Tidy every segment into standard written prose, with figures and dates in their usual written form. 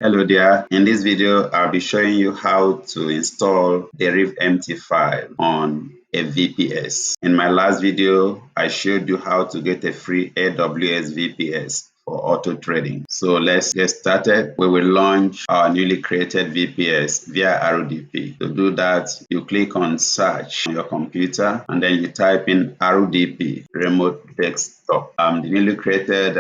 Hello there. In this video, I'll be showing you how to install Deriv MT5 on a VPS. In my last video, I showed you how to get a free AWS VPS for auto trading. So let's get started. We will launch our newly created VPS via RDP. To do that, you click on search on your computer and then you type in RDP, remote desktop. The newly created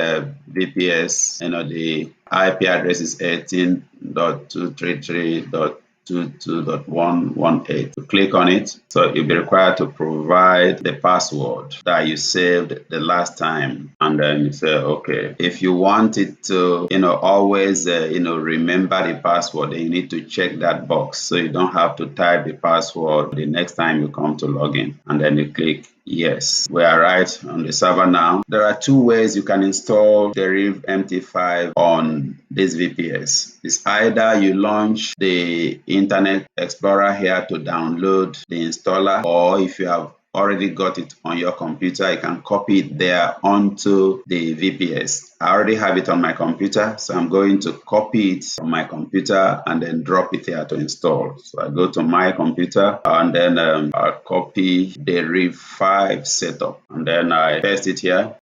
VPS, the IP address is 18.233.22.118. You click on it, so you'll be required to provide the password that you saved the last time, and then you say okay. If you want it to always remember the password, then you need to check that box so you don't have to type the password the next time you come to log in, and then you click yes. We are right on the server now. There are two ways you can install Deriv MT5 on this VPS. It's either you launch the Internet Explorer here to download the installer, or if you have already got it on your computer, you can copy it there onto the VPS. I already have it on my computer, so I'm going to copy it from my computer and then drop it here to install. So I go to my computer and then I'll copy Deriv 5 setup and then I paste it here.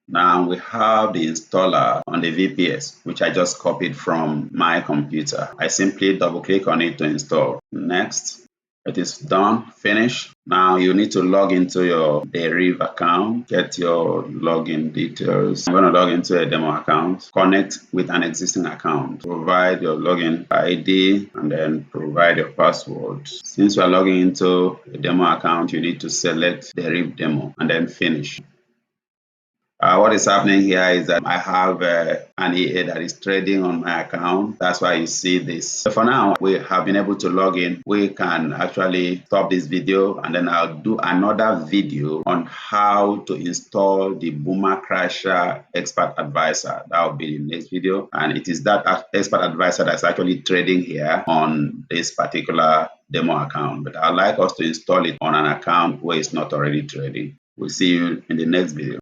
Now we have the installer on the VPS, which I just copied from my computer. I simply double click on it to install. Next. It is done, finish. Now you need to log into your Deriv account, get your login details. I'm going to log into a demo account, connect with an existing account, provide your login ID, and then provide your password. Since you are logging into a demo account, you need to select Deriv demo and then finish. What is happening here is that I have an EA that is trading on my account. That's why you see this. So for now, we have been able to log in. We can actually stop this video and then I'll do another video on how to install the Boomer Crasher Expert Advisor. That will be the next video. And it is that Expert Advisor that's actually trading here on this particular demo account. But I'd like us to install it on an account where it's not already trading. We'll see you in the next video.